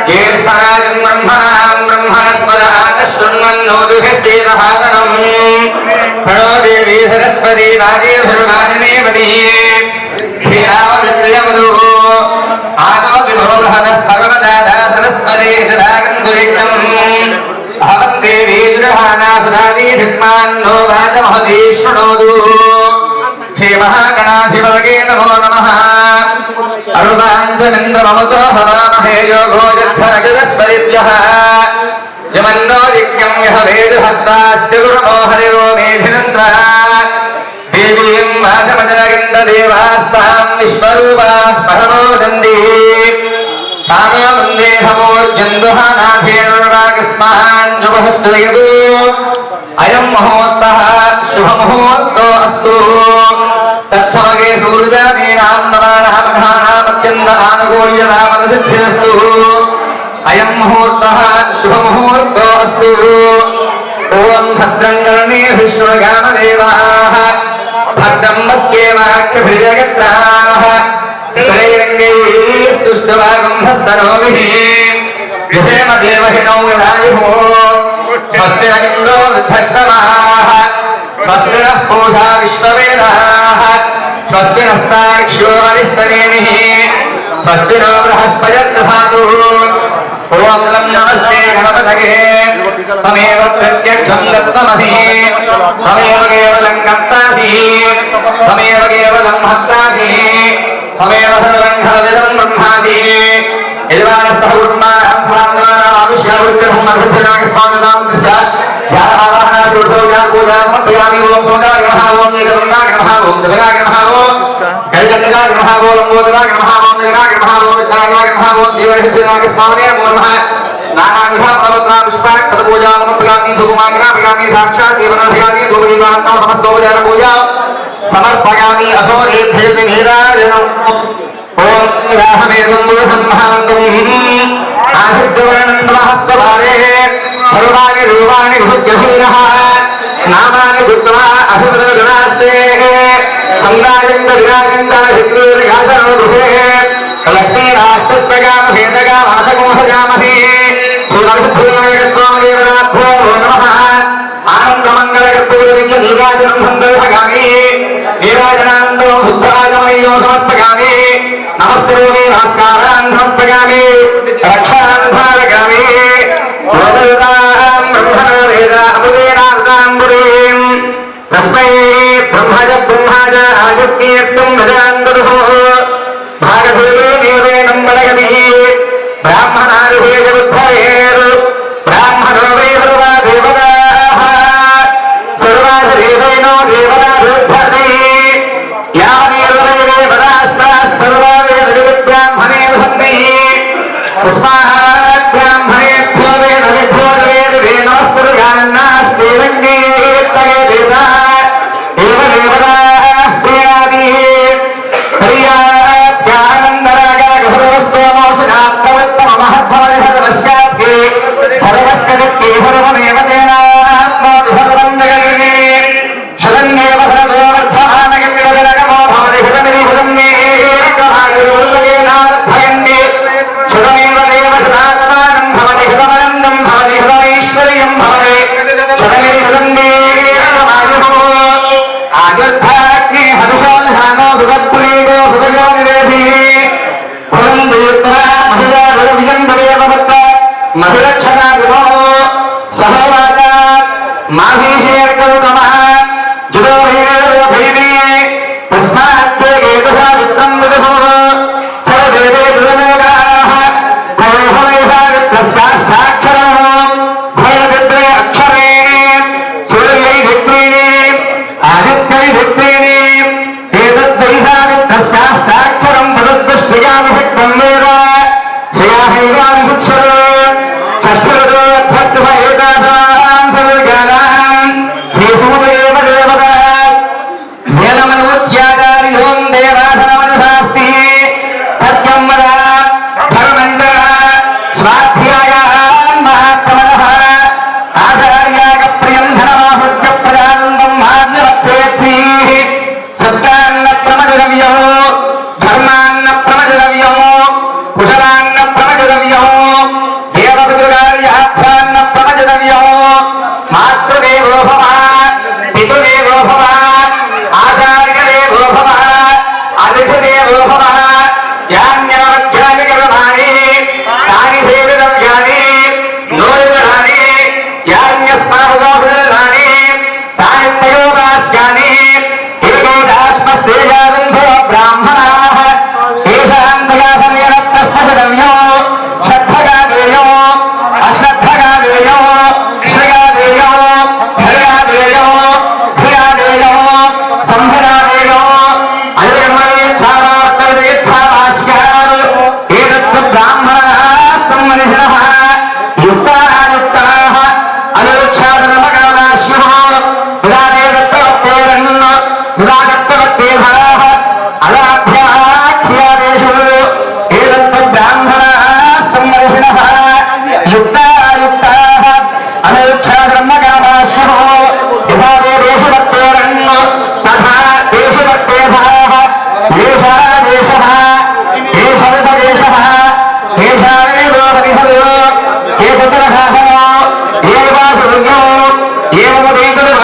ज्येष्ठराजं ब्रह्मणां ब्रह्मणस्पदान शृण्वन्नोदुःखेदहागणम् प्रणो देवी सरस्वती राजेभिर्वाजनेपदी श्रीरामविद्यमधुः आनो विभो बृहदः भगवदादा सरस्वती तदागन्तुरिक्तम् अहं देवी दुरहानासुदादी धिक्मान्नो वाचमहती शृणोतु श्रीमहागणाधिपतये नमो नमः अरुणाञ्जनेन्द्रममुतो हवामहे योगो यद्धरजस्वरिभ्यः यमन्नो यज्ञं यः वेदहस्वास्य गुरुमो हरिरो मेधिनन्द्रः देवीं वाचमजनगिन्ददेवास्तां विश्वरूपाः परमोदन्ति सानो वन्दे भमोर्जन्दुहानाथेनुरागस्मान्युपहस्तयतु अयं मुहूर्तः शुभमुहूर्तो अस्तु तत्समगे सूर्यादीनां नवानामघानामत्यन्त आनुकूल्यनामसिद्धिरस्तु अयं मुहूर्तः शुभमुहूर्तो अस्तु ॐ भद्रं कर्णेभिः शृणुयामदेवाः भद्रं वस्येवाक्षभिर्यजत्राः स्त्रैरङ्गैः स्तुष्टवागुंहस्तनोभिः विषेम देवहिनौ यदायुः स्वस्ति न इन्द्रो वृद्धश्रवाः स्वस्ति नः पूषा विश्ववेदाः स्वस्ति नस्तार्क्ष्यो अरिष्टनेमिः स्वस्ति नो बृहस्पतिर्दधातु ॐ लं नमस्ते गणपतये तमेव प्रत्यक्षं दत्तमसि तमेव केवलं कर्तासि तमेव केवलं हर्तासि तमेव सर्वं खलविदं ब्रह्मासि यजमानस्तः कुर्माणं स्वान्तनानाम् आविष्यावृत्तिर्हं मधुर्भनागस्वागतां तस्य पूजा समर्पयामि ओम सोमगाय नमः ओम एकदन्ताय नमः ओम देवाय नमः ओम गजगन्धाय नमः ओम लंबोदराय नमः ओम देवाय नमः ओम विद्याय नमः ओम श्रीवरसिद्धिनाथ स्वामिने नमो नमः नानाविधा प्रवत्रा पुष्पाक्षत पूजा समर्पयामि धूपमाग्रापयामि साक्षात् देवनाभयामि धूपदीपान्तम समस्तोपचार पूजा समर्पयामि अघोरेभ्यति नीराजनम् ओम राहमेदं बुधसंहान्तम् आदित्यवर्णं नमस्तभारे सर्वाणि रूपाणि भूत्यभूयः नामानि भूत्वा अभिवदनास्ते संगायन्त विराजन्त विक्रूर्यासनो गृहे लक्ष्मीराष्ट्रस्वगामहेदगामासगोहजामहे श्रीनरसिद्धविनायक स्वामिदेवनाभ्यो नमः आनन्दमङ्गलकर्पूरलिङ्ग नीराजनं सन्दर्भगामि नीराजनान्दो बुद्धागमयो समर्पयामि नमस्करोमि नमस्कारान् समर्पयामि रक्षान् धारयामि तस्मै ब्रह्मज ब्रह्माज आयुक्तीर्थं भजान्दुः भागधूलो देवेनं बलगतिः ब्राह्मणानुभेदबुद्धयेर् ब्राह्मणो वै सर्वा देवताः सर्वाधिदेवैनो देवताभ्युद्धते यावदेवदेवे पदास्ताः सर्वा वेदविद्ब्राह्मणे वसन्ति तस्मात् ब्राह्मणेभ्यो वेदविभ्यो वेदवे नमस्कुर्यान्नास्तेरङ्गे देवता एव देवताः प्रियादि हरियानन्दरागागभुरवस्तोमोषणात्मवत्तममहद्भवनिभवस्याप्ये सर्वस्कदित्ये सर्वमेव तेनात्मोदिभद्रं जगति शतन्येव शरदो वर्धमानगम्यजनगमो भवति शतमिति शतन्येकभागयोर्वगेनार्थयन्ति शतमेव देव शतात्मानं भवति शतमनन्दं भवति शतमैश्वर्यं भवति शतमिति शतन्येकमायुः आयुर्धाग्ने हर्षोल्हानो सुगत्पुरीगो सुतयोनिरेभिः पुरन्दूत्तरा महिला रविजम्बरेववत्त महिलक्षणादिमो सहोवाचात् माभीषेर्गौतमः जुदोभैरवोभैने तस्मात्ते एतसा वित्तं विदुः सर्वदेवे दुर्मोगाः सर्वभवैभावित्रस्याष्टाक्षरम् घोरदित्रे अक्षरे सूर्यै भित्रीणे आदित्यै भित्रीणे एतद्वैसावित्रस्याष्टाक्षरम् पदद्वष्टिगामिषक्तं वेद श्रियाहैवांशुत्सरे षष्ठिरतो దేశ